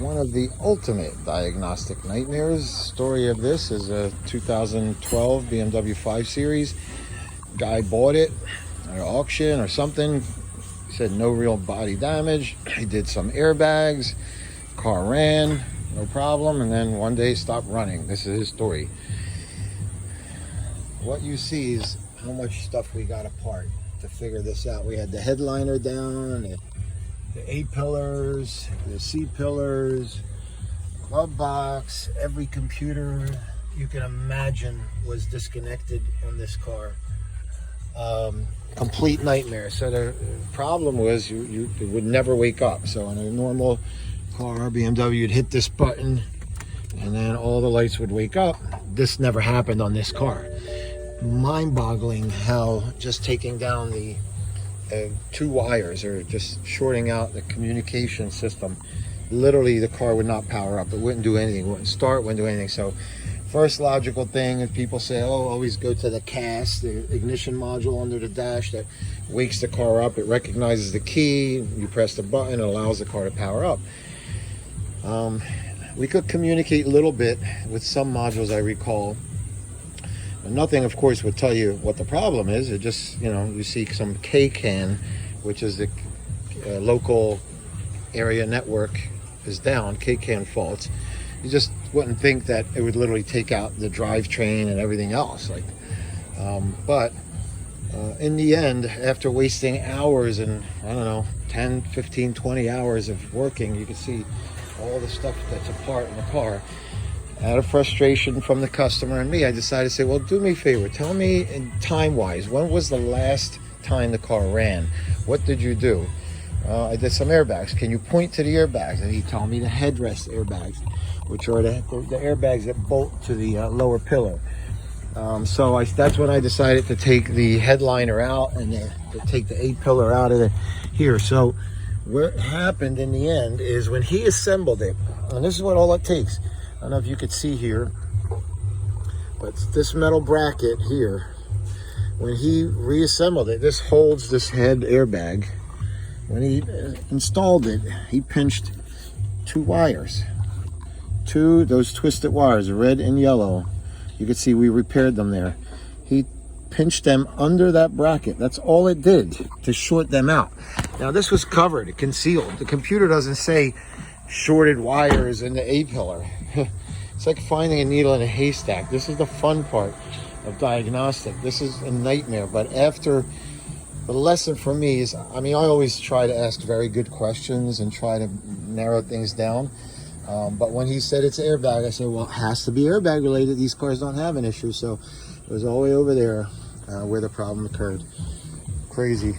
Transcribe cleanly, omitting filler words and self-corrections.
one of the ultimate diagnostic nightmares. Story of this is a 2012 BMW 5 Series. Guy bought it at an auction or something. He said no real body damage. He did some airbags. Car ran, no problem. And then one day stopped running. This is his story. What you see is how much stuff we got apart to figure this out. We had the headliner down, the A-pillars, the C-pillars, glove box, every computer you can imagine was disconnected on this car. Complete nightmare. So the problem was you would never wake up. So in a normal car, BMW, you'd hit this button and then all the lights would wake up. This never happened on this car. Mind-boggling how just taking down the two wires or just shorting out the communication system, literally the car would not power up. It wouldn't do anything. It wouldn't start, wouldn't do anything. So first logical thing is people say, oh, always go to the CAS, the ignition module under the dash that wakes the car up. It recognizes the key. You press the button, it allows the car to power up. We could communicate a little bit with some modules, I recall. Nothing, of course, would tell you what the problem is. It just, you see some KCAN, which is the local area network is down, KCAN faults. You just wouldn't think that it would literally take out the drivetrain and everything else. But in the end, after wasting hours and, I don't know, 10, 15, 20 hours of working, you can see all the stuff that's apart in the car. Out of frustration from the customer and me, I decided to say, well, do me a favor. Tell me time-wise, when was the last time the car ran? What did you do? I did some airbags. Can you point to the airbags? And he told me the headrest airbags, which are the airbags that bolt to the lower pillar. So that's when I decided to take the headliner out and to take the A-pillar out of here. So what happened in the end is when he assembled it, and this is what all it takes. I don't know if you could see here, but this metal bracket here, when he reassembled it, this holds this head airbag. When he installed it, he pinched two wires. Those twisted wires, red and yellow. You can see we repaired them there. He pinched them under that bracket. That's all it did to short them out. Now this was covered, concealed. The computer doesn't say shorted wires in the A-pillar. It's like finding a needle in a haystack. This is the fun part of diagnostic. This is a nightmare. But after, the lesson for me is, I always try to ask very good questions and try to narrow things down. But when he said it's airbag, I said, well, it has to be airbag related. These cars don't have an issue. So it was all the way over there where the problem occurred. Crazy.